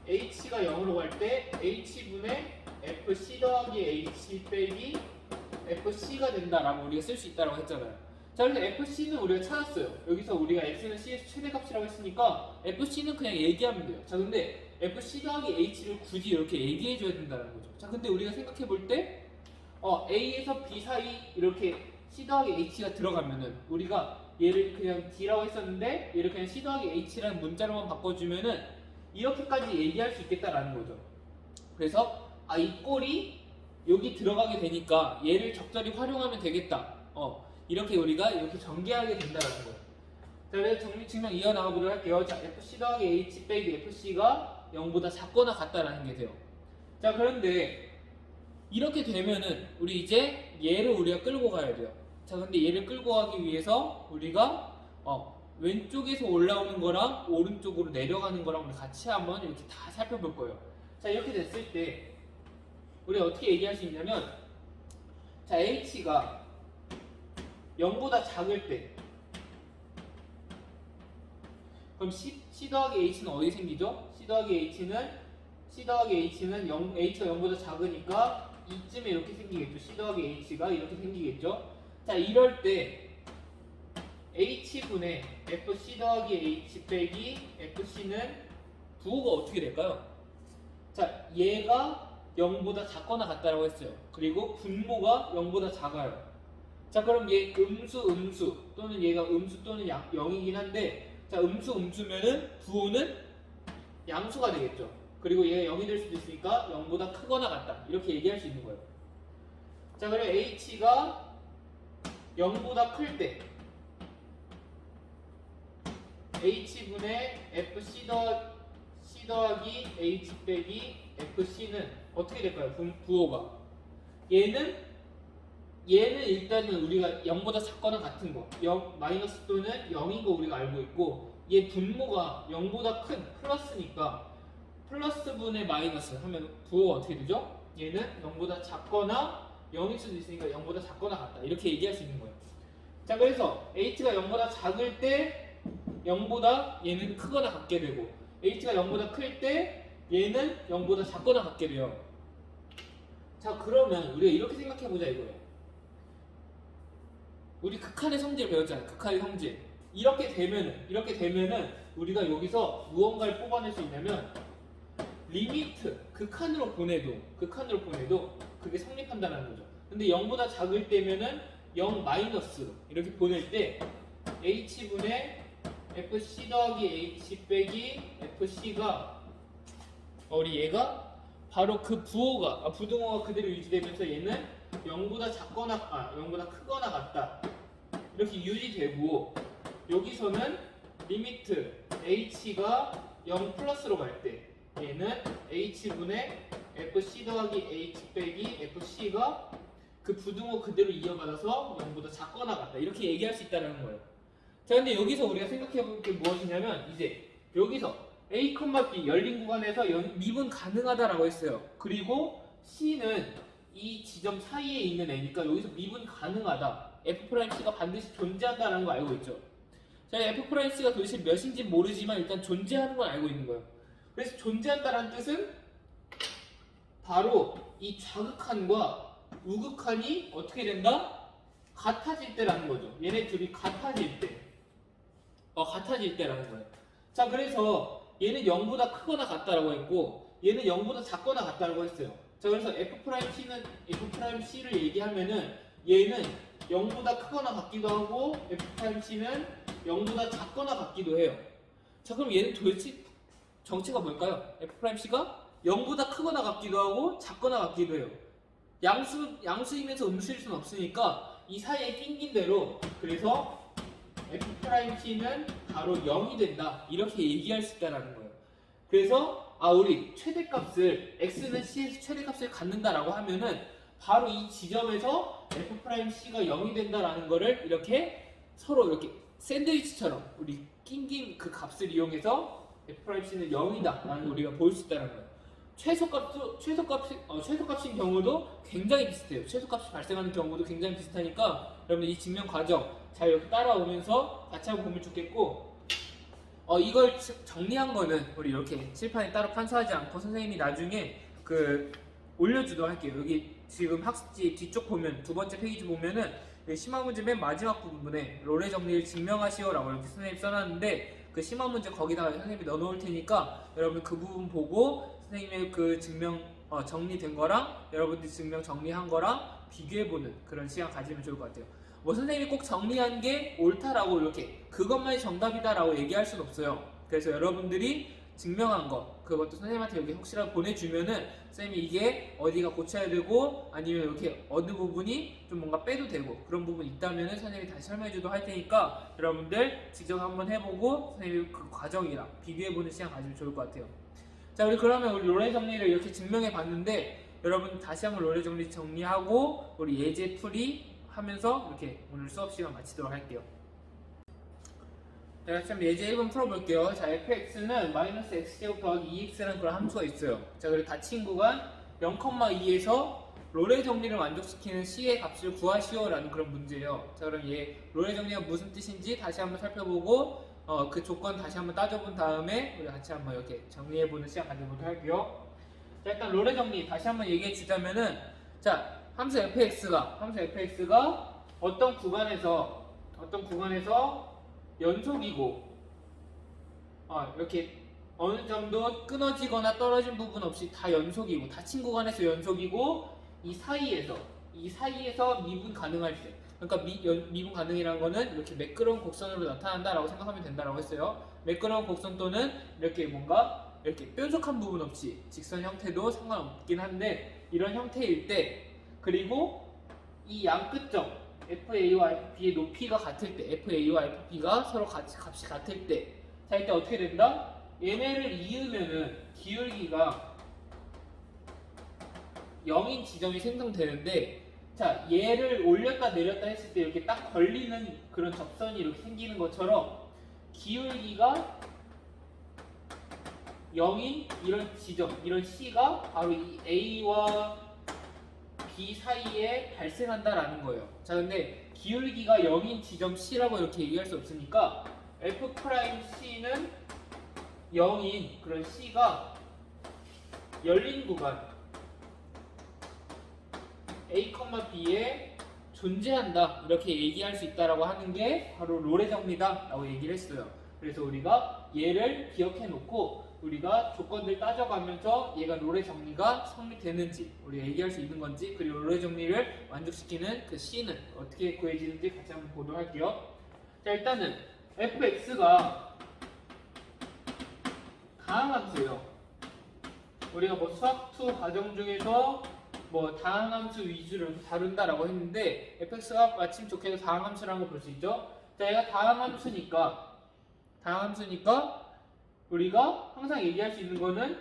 H가 0으로 갈 때 H분의 FC 더하기 H 빼기 FC가 된다라고 우리가 쓸 수 있다고 했잖아요. 자, 그래서 FC는 우리가 찾았어요. 여기서 우리가 X는 C에서 최대값이라고 했으니까 FC는 그냥 얘기하면 돼요. 자, 근데 FC 더하기 H를 굳이 이렇게 얘기해줘야 된다는 거죠. 자, 근데 우리가 생각해 볼 때 A에서 B 사이 이렇게 C 더하기 H가 들어가면은 우리가 얘를 그냥 D라고 했었는데 얘를 그냥 C 더하기 H라는 문자로만 바꿔주면은 이렇게까지 얘기할 수 있겠다라는 거죠. 그래서 이 꼴이 여기 들어가게 되니까 얘를 적절히 활용하면 되겠다. 이렇게 우리가 이렇게 전개하게 된다는 거예요. 자, 그래서 정리 증명 이어나가 보도록 할게요. 자, FC 더하기 H 빼기 FC가 0보다 작거나 같다라는 게 돼요. 자, 그런데 이렇게 되면은 우리 이제 얘를 우리가 끌고 가야 돼요. 자, 근데 얘를 끌고 가기 위해서 우리가 왼쪽에서 올라오는 거랑 오른쪽으로 내려가는 거랑 우리 같이 한번 이렇게 다 살펴볼 거예요. 자, 이렇게 됐을 때 우리가 어떻게 얘기할 수 있냐면, 자, H가 0보다 작을 때 그럼 C 더하기 H는 어디 생기죠? C 더하기 H는 0, H가 0보다 작으니까 이쯤에 이렇게 생기겠죠. C 더하기 H가 이렇게 생기겠죠. 자, 이럴 때 H분의 FC 더하기 H 빼기 FC는 부호가 어떻게 될까요? 자, 얘가 0보다 작거나 같다라고 했어요. 그리고 분모가 0보다 작아요. 자, 그럼 얘 음수 또는 얘가 음수 또는 0이긴 한데, 자, 음수면은 부호는 양수가 되겠죠. 그리고 얘가 0이 될 수도 있으니까 0보다 크거나 같다. 이렇게 얘기할 수 있는 거예요. 자, 그럼 H가 0보다 클 때 H분의 FC 더하기 H 빼기 FC는 어떻게 될까요? 부호가 얘는 일단은 우리가 0보다 작거나 같은 거 0, 마이너스 또는 0인 거 우리가 알고 있고, 얘 분모가 0보다 큰 플러스니까 플러스분의 마이너스 하면 부호가 어떻게 되죠? 얘는 0보다 작거나 0일 수도 있으니까 0보다 작거나 같다. 이렇게 얘기할 수 있는 거예요. 자, 그래서 H가 0보다 작을 때 0보다 얘는 크거나 같게 되고, H가 0보다 클 때 얘는 0보다 작거나 같게 돼요. 자, 그러면 우리가 이렇게 생각해보자 이거예요. 우리 극한의 성질 배웠잖아요. 극한의 성질. 이렇게 되면은 우리가 여기서 무언가를 뽑아낼 수 있냐면, 리미트 극한으로 보내도 그게 성립한다는 거죠. 근데 0보다 작을 때면은 0 마이너스 이렇게 보낼 때 H분의 FC 더하기 H 빼기 FC가 우리 얘가 바로 그 부등호가 그대로 유지되면서 얘는 0보다 크거나 같다. 이렇게 유지되고, 여기서는 리미트 H가 0 플러스로 갈 때 얘는 H분의 FC 더하기 H 빼기 FC가 그 부등호 그대로 이어받아서 0보다 작거나 같다. 이렇게 얘기할 수 있다는 거예요. 자, 근데 여기서 우리가 생각해볼 게 무엇이냐면, 이제 여기서 A, B 열린 구간에서 미분 가능하다라고 했어요. 그리고 C는 이 지점 사이에 있는 애니까 여기서 미분 가능하다. F'C가 반드시 존재한다는 거 알고 있죠. 자, F'C가 도대체 몇인지 모르지만 일단 존재하는 건 알고 있는 거예요. 그래서 존재한다는 뜻은 바로 이 좌극한과 우극한이 어떻게 된다? 같아질 때라는 거죠. 얘네 둘이 같아질 때라는 거예요. 자, 그래서 얘는 0보다 크거나 같다라고 했고, 얘는 0보다 작거나 같다라고 했어요. 자, 그래서 F'C를 얘기하면은 얘는 0보다 크거나 같기도 하고 F'C는 0보다 작거나 같기도 해요. 자, 그럼 얘는 도대체 정체가 뭘까요? F'C가 0보다 크거나 같기도 하고 작거나 같기도 해요. 양수이면서 음수일 수는 없으니까 이 사이에 낀 대로, 그래서 F'C는 바로 0이 된다. 이렇게 얘기할 수 있다는 거예요. 그래서 우리 최대값을 X는 C에서 최대값을 갖는다라고 하면은 바로 이 지점에서 F'C가 0이 된다라는 거를 이렇게 서로 이렇게 샌드위치처럼 우리 낀 그 값을 이용해서 F'C는 0이다 라는 걸 우리가 볼 수 있다는 거예요. 최소값인 경우도 굉장히 비슷해요. 최소값이 발생하는 경우도 굉장히 비슷하니까 여러분들 이 증명 과정 잘 이렇게 따라오면서 같이 한번 보면 좋겠고, 이걸 정리한 거는 우리 이렇게 칠판에 따로 판사하지 않고 선생님이 나중에 올려주도록 할게요. 여기 지금 학습지 뒤쪽 보면 두 번째 페이지 보면은 심화 문제 맨 마지막 부분에 롤의 정리를 증명하시오라고 이렇게 선생님이 써놨는데, 그 심화 문제 거기다가 선생님이 넣어놓을 테니까 여러분 그 부분 보고 선생님의 그 증명 정리된 거랑 여러분들이 증명 정리한 거랑 비교해보는 그런 시간 가지면 좋을 것 같아요. 뭐 선생님이 꼭 정리한 게 옳다라고 이렇게 그것만이 정답이다라고 얘기할 수는 없어요. 그래서 여러분들이 증명한 거 그것도 선생님한테 여기 혹시라도 보내주면은 선생님이 이게 어디가 고쳐야 되고 아니면 이렇게 어느 부분이 좀 뭔가 빼도 되고 그런 부분이 있다면은 선생님이 다시 설명해주도록 할 테니까 여러분들 직접 한번 해보고 선생님이 그 과정이랑 비교해보는 시간 가지면 좋을 것 같아요. 자, 우리 그러면 우리 롤의 정리를 이렇게 증명해 봤는데, 여러분 다시 한번 롤의 정리 정리하고 우리 예제 풀이 하면서 이렇게 오늘 수업 시간 마치도록 할게요. 자, 그럼 예제 1번 풀어볼게요. 자, fx는 마이너스 x제곱 더하기 2x라는 그런 함수가 있어요. 자, 그리고 닫힌 구간 0,2에서 롤의 정리를 만족시키는 c의 값을 구하시오라는 그런 문제예요. 자, 그럼 롤의 정리가 무슨 뜻인지 다시 한번 살펴보고 그 조건 다시 한번 따져본 다음에 우리 같이 한번 이렇게 정리해보는 시간 가져보도록 할게요. 자, 일단 롤의 정리 다시 한번 얘기해 주자면은, 자, 함수 fx가 어떤 구간에서 연속이고, 이렇게 어느 정도 끊어지거나 떨어진 부분 없이 다 연속이고, 닫힌 구간에서 연속이고, 이 사이에서 미분 가능할 때, 그러니까 미분 가능이라는 거는 이렇게 매끄러운 곡선으로 나타난다라고 생각하면 된다라고 했어요. 매끄러운 곡선 또는 이렇게 뭔가 이렇게 뾰족한 부분 없이 직선 형태도 상관없긴 한데, 이런 형태일 때, 그리고 이 양 끝점 FA와 FP의 높이가 같을 때, FA와 FP가 서로 값이 같을 때, 자, 이때 어떻게 된다? 얘네를 이으면은 기울기가 0인 지점이 생성되는데, 자, 얘를 올렸다 내렸다 했을 때 이렇게 딱 걸리는 그런 접선이 이렇게 생기는 것처럼 기울기가 0인 이런 지점, 이런 C가 바로 이 A와 B 사이에 발생한다라는 거예요. 자, 근데 기울기가 0인 지점 C라고 이렇게 얘기할 수 없으니까 F'C는 0인 그런 C가 열린 구간 A, B에 존재한다, 이렇게 얘기할 수 있다라고 하는 게 바로 롤의 정리다 라고 얘기를 했어요. 그래서 우리가 얘를 기억해 놓고 우리가 조건들 따져가면서 얘가 롤의 정리가 성립되는지 우리가 얘기할 수 있는 건지, 그리고 롤의 정리를 만족시키는 그 C는 어떻게 구해지는지 같이 한번 보도록 할게요. 자, 일단은 fx가 다항함수예요. 우리가 뭐 수학2 과정 중에서 뭐 다항함수 위주로 다룬다라고 했는데, fx가 마침 좋게도 다항함수라는 걸 볼 수 있죠. 자, 얘가 다항함수니까 우리가 항상 얘기할 수 있는 거는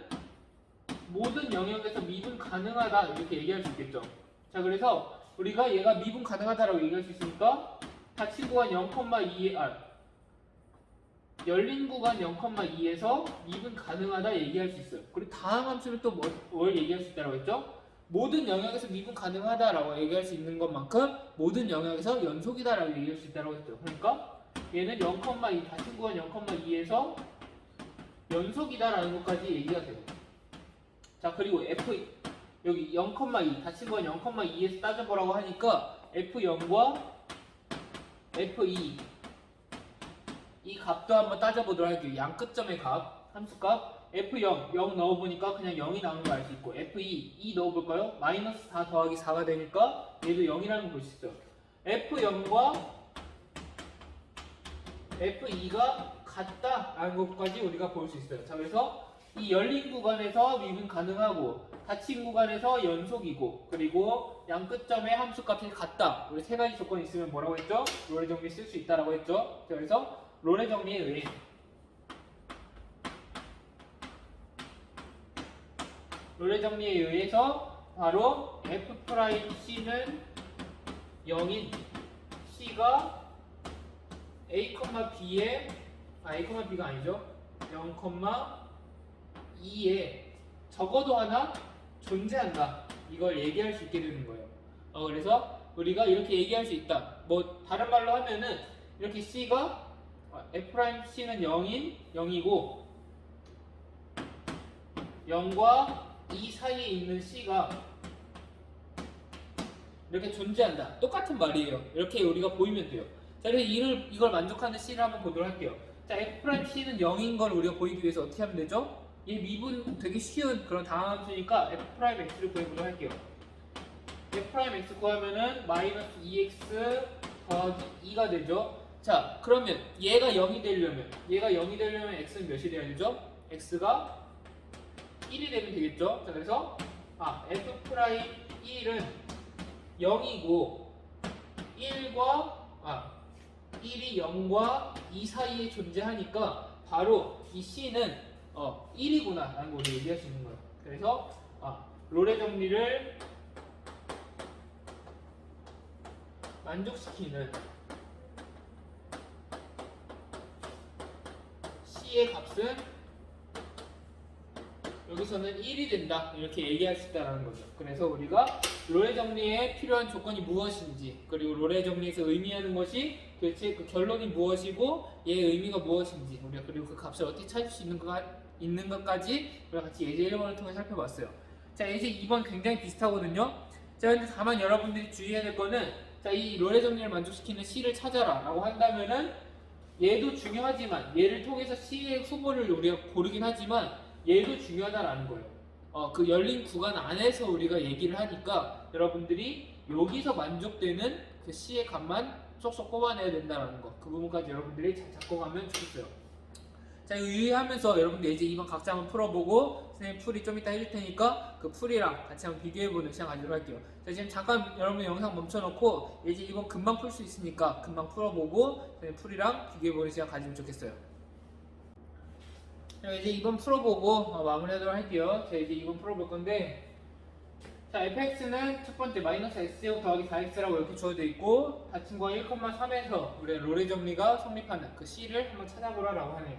모든 영역에서 미분 가능하다, 이렇게 얘기할 수 있겠죠. 자, 그래서 우리가 얘가 미분 가능하다라고 얘기할 수 있으니까 닫힌 구간 0,2에 열린 구간 0,2에서 미분 가능하다 얘기할 수 있어요. 그리고 다항함수는 또 뭘 얘기할 수 있다고 했죠? 모든 영역에서 미분 가능하다라고 얘기할 수 있는 것만큼 모든 영역에서 연속이다라고 얘기할 수 있다고 했죠. 그러니까 얘는 0,2, 닫힌 구간 0,2에서 연속이다라는 것까지 얘기가 돼요. 자, 그리고 F 여기 0,2, 닫힌 구간 0,2에서 따져보라고 하니까 F0과 F2 이 값도 한번 따져보도록 할게요. 양 끝점의 값, 함수값. F0, 0 넣어보니까 그냥 0이 나오는 거 알 수 있고, F2, 2 넣어볼까요? 마이너스 4 더하기 4가 되니까 얘도 0이라는 거 볼 수 있어요. F0과 F2가 같다라는 것까지 우리가 볼 수 있어요. 자, 그래서 이 열린 구간에서 미분 가능하고 닫힌 구간에서 연속이고, 그리고 양 끝점의 함수값이 같다. 우리 세 가지 조건이 있으면 뭐라고 했죠? 롤의 정리 쓸 수 있다라고 했죠. 자, 그래서 롤의 정리에 의해서 바로 F'C는 0인 C가 A, B에 A, B가 아니죠. 0,2에 적어도 하나 존재한다, 이걸 얘기할 수 있게 되는 거예요. 그래서 우리가 이렇게 얘기할 수 있다. 뭐 다른 말로 하면은 이렇게 C가 F'C는 0이고 0과 2 사이에 있는 C가 이렇게 존재한다, 똑같은 말이에요. 이렇게 우리가 보이면 돼요. 자, 그래서 이걸 만족하는 C를 한번 보도록 할게요. 자, F'C는 0인 걸 우리가 보이기 위해서 어떻게 하면 되죠? 얘 미분 되게 쉬운 그런 다항함수니까 F'X를 구해보도록 할게요. F'X 구하면은 마이너스 2x 더하기 2가 되죠. 자, 그러면 얘가 0이 되려면 x는 몇이 돼야 되죠? x가 1이 되면 되겠죠. 자, 그래서 F'1은 0이고 1이 0과 2 사이에 존재하니까 바로 이 C는 1이구나 라는 걸 얘기할 수 있는 거예요. 그래서 롤의 정리를 만족시키는 C의 값은 여기서는 1이 된다, 이렇게 얘기할 수 있다는 거죠. 그래서 우리가 롤의 정리에 필요한 조건이 무엇인지, 그리고 롤의 정리에서 의미하는 것이 도대체 그 결론이 무엇이고 얘의 의미가 무엇인지 우리가 그리고 그 값을 어떻게 찾을 수 있는 것까지 우리가 같이 예제 1번을 통해 살펴봤어요. 자, 예제 2번 굉장히 비슷하거든요. 자, 근데 다만 여러분들이 주의해야 될 거는 자, 이 롤의 정리를 만족시키는 C를 찾아라 라고 한다면은 얘도 중요하지만 얘를 통해서 C의 후보를 우리가 고르긴 하지만 얘도 중요하다라는 거예요. 그 열린 구간 안에서 우리가 얘기를 하니까 여러분들이 여기서 만족되는 그 C의 값만 쏙쏙 뽑아내야 된다는 거. 그 부분까지 여러분들이 잘 잡고 가면 좋겠어요. 자, 이거 유의하면서 여러분들 이제 이번 각자 한번 풀어보고 선생님 풀이 좀 이따 해줄 테니까 그 풀이랑 같이 한번 비교해보는 시간 가지도록 할게요. 자, 지금 잠깐 여러분 영상 멈춰놓고 이제 이번 금방 풀 수 있으니까 금방 풀어보고 선생님 풀이랑 비교해보는 시간 가지면 좋겠어요. 자, 이제 이번 풀어보고 마무리하도록 할게요. 자, 이제 이번 풀어볼 건데 자, fx는 첫 번째 마이너스 x제곱 더하기 4x라고 이렇게 주어져 있고 닫힌 거 1,3에서 우리가 롤의 정리가 성립하는 그 c를 한번 찾아보라 라고 하네요.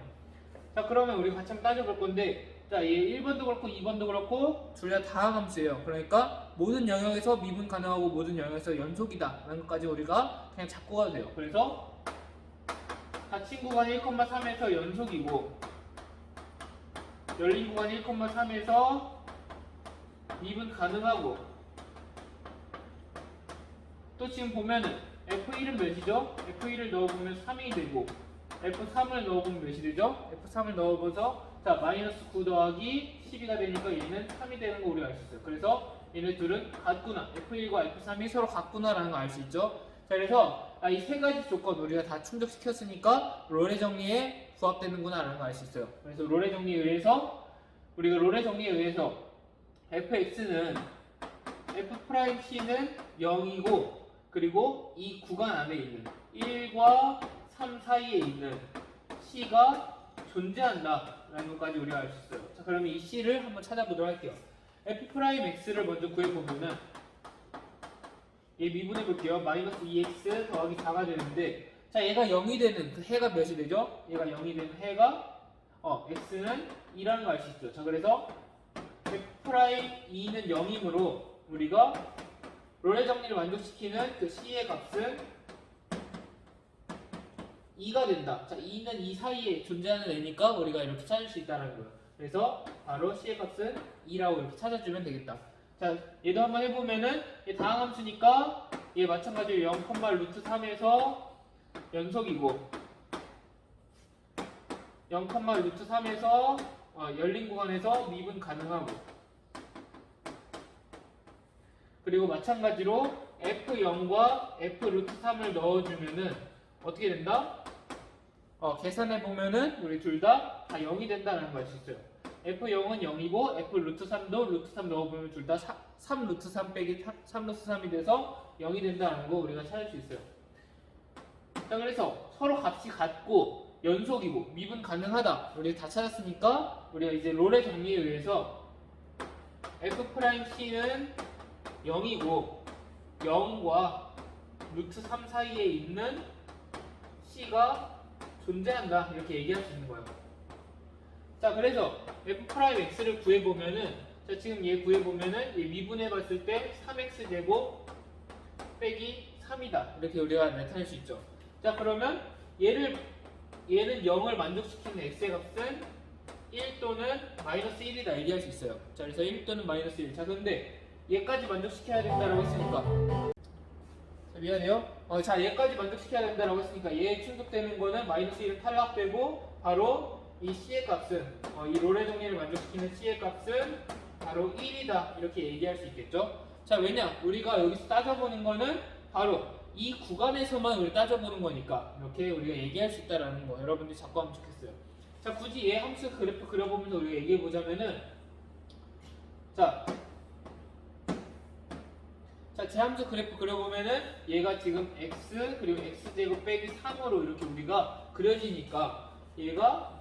자, 그러면 우리 같이 한번 따져볼 건데 자, 얘 1번도 그렇고 2번도 그렇고 둘 다 다항함수예요. 그러니까 모든 영역에서 미분 가능하고 모든 영역에서 연속이다 라는 것까지 우리가 그냥 잡고 가도 돼요. 그래서 닫힌 구간 1,3에서 연속이고 열린 구간 1,3에서 미분 가능하고 또 지금 보면은 F1은 몇이죠? F1을 넣어보면 3이 되고 F3을 넣어보면 몇이 되죠? F3을 넣어봐서 자 마이너스 9 더하기 12가 되니까 얘는 3이 되는 거 우리가 알 수 있어요. 그래서 얘네 둘은 같구나. F1과 F3이 서로 같구나 라는 거 알 수 있죠. 자, 그래서 이 세 가지 조건 우리가 다 충족시켰으니까 롤의 정리에 부합되는구나 라는 거 알 수 있어요. 그래서 롤의 정리에 의해서 우리가 롤의 정리에 의해서 fx는 f'c는 0이고 그리고 이 구간 안에 있는 1과 3 사이에 있는 c가 존재한다 라는 것까지 우리가 알 수 있어요. 자, 그러면 이 c를 한번 찾아보도록 할게요. f'x를 먼저 구해보면은 얘 미분해 볼게요. 마이너스 2x 더하기 4가 되는데 자, 얘가 0이 되는 그 해가 몇이 되죠? 얘가 0이 되는 해가 x는 2라는 걸 알 수 있죠. 자, 그래서 f'2는 0이므로 우리가 롤의 정리를 만족시키는 그 c의 값은 2가 된다. 자, 2는 이 사이에 존재하는 애니까 우리가 이렇게 찾을 수 있다는 거예요. 그래서 바로 c의 값은 2라고 이렇게 찾아주면 되겠다. 자, 얘도 한번 해보면은 얘 다항함수니까 얘 마찬가지로 0,√3에서 연속이고 0,√3에서 열린 구간에서 미분 가능하고 그리고 마찬가지로 f0과 f√3을 넣어주면은 어떻게 된다? 계산해보면은 우리 둘 다 0이 된다는 걸 알 수 있어요. f0은 0이고 f√3도 √3 넣어보면 둘 다 3√3 빼기 3√3이 돼서 0이 된다는 거 우리가 찾을 수 있어요. 자, 그래서 서로 값이 같고 연속이고 미분 가능하다 우리가 다 찾았으니까 우리가 이제 롤의 정리에 의해서 f'c는 0이고 0과 √3 사이에 있는 c가 존재한다 이렇게 얘기할 수 있는 거예요. 자, 그래서 f'x를 구해보면은 자, 지금 얘 구해보면은 얘 미분해봤을 때 3x제곱 빼기 3이다 이렇게 우리가 나타낼 수 있죠. 자, 그러면 얘는 0을 만족시키는 x의 값은 1 또는 마이너스 1이다 얘기할 수 있어요. 자, 그래서 1 또는 마이너스 1. 자, 근데 얘까지 만족시켜야 된다라고 했으니까 자, 미안해요. 자, 얘까지 만족시켜야 된다라고 했으니까 얘에 충족되는 거는 마이너스 1은 탈락되고 바로 이 c의 값은 이 롤의 정리를 만족시키는 c의 값은 바로 1이다 이렇게 얘기할 수 있겠죠. 자, 왜냐? 우리가 여기서 따져보는 거는 바로 이 구간에서만 우리 따져보는 거니까 이렇게 우리가 얘기할 수 있다라는 거 여러분들이 잡고 하면 좋겠어요. 자, 굳이 얘 함수 그래프 그려보면서 우리가 얘기해보자면은 자, 제 함수 그래프 그려보면은 얘가 지금 x 그리고 x제곱 빼기 3으로 이렇게 우리가 그려지니까 얘가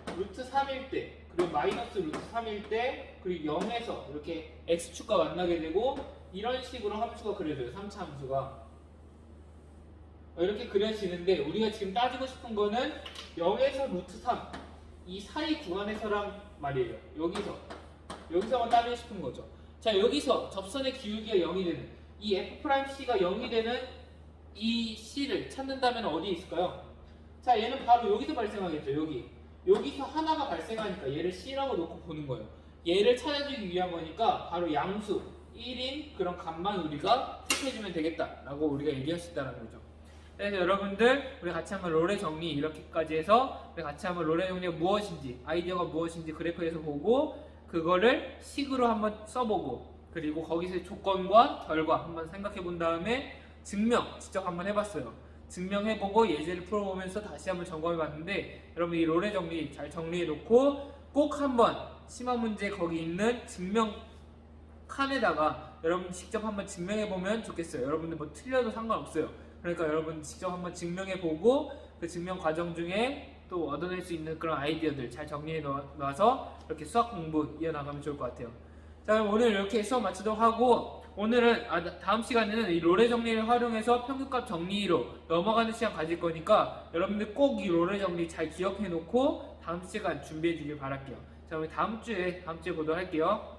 √3일 때 그리고 마이너스 √3일 때 그리고 0에서 이렇게 x축과 만나게 되고 이런 식으로 함수가 그려져요. 3차 함수가 이렇게 그려지는데 우리가 지금 따지고 싶은 거는 0에서 √3 이 사이 구간에서란 말이에요. 여기서만 따지고 싶은 거죠. 자, 여기서 접선의 기울기가 0이 되는 이 F'C가 0이 되는 이 C를 찾는다면 어디에 있을까요? 자, 얘는 바로 여기서 발생하겠죠. 여기서 하나가 발생하니까 얘를 C라고 놓고 보는 거예요. 얘를 찾아주기 위한 거니까 바로 양수 1인 그런 값만 우리가 택해주면 되겠다라고 우리가 얘기할 수 있다는 거죠. 그래서 여러분들 우리 같이 한번 롤의 정리 이렇게까지 해서 우리 같이 한번 롤의 정리가 무엇인지 아이디어가 무엇인지 그래프에서 보고 그거를 식으로 한번 써보고 그리고 거기서 조건과 결과 한번 생각해 본 다음에 증명 직접 한번 해봤어요. 증명해보고 예제를 풀어보면서 다시 한번 점검해 봤는데 여러분 이 롤의 정리 잘 정리해 놓고 꼭 한번 심화 문제 거기 있는 증명 칸에다가 여러분 직접 한번 증명해 보면 좋겠어요. 여러분들 뭐 틀려도 상관없어요. 그러니까 여러분 직접 한번 증명해 보고 그 증명 과정 중에 또 얻어낼 수 있는 그런 아이디어들 잘 정리해 놔서 이렇게 수학 공부 이어나가면 좋을 것 같아요. 자, 그럼 오늘 이렇게 수업 마치도록 하고 오늘은 다음 시간에는 이 롤의 정리를 활용해서 평균값 정리로 넘어가는 시간 가질 거니까 여러분들 꼭 이 롤의 정리 잘 기억해 놓고 다음 시간 준비해 주길 바랄게요. 자, 우리 다음 주에 보도록 할게요.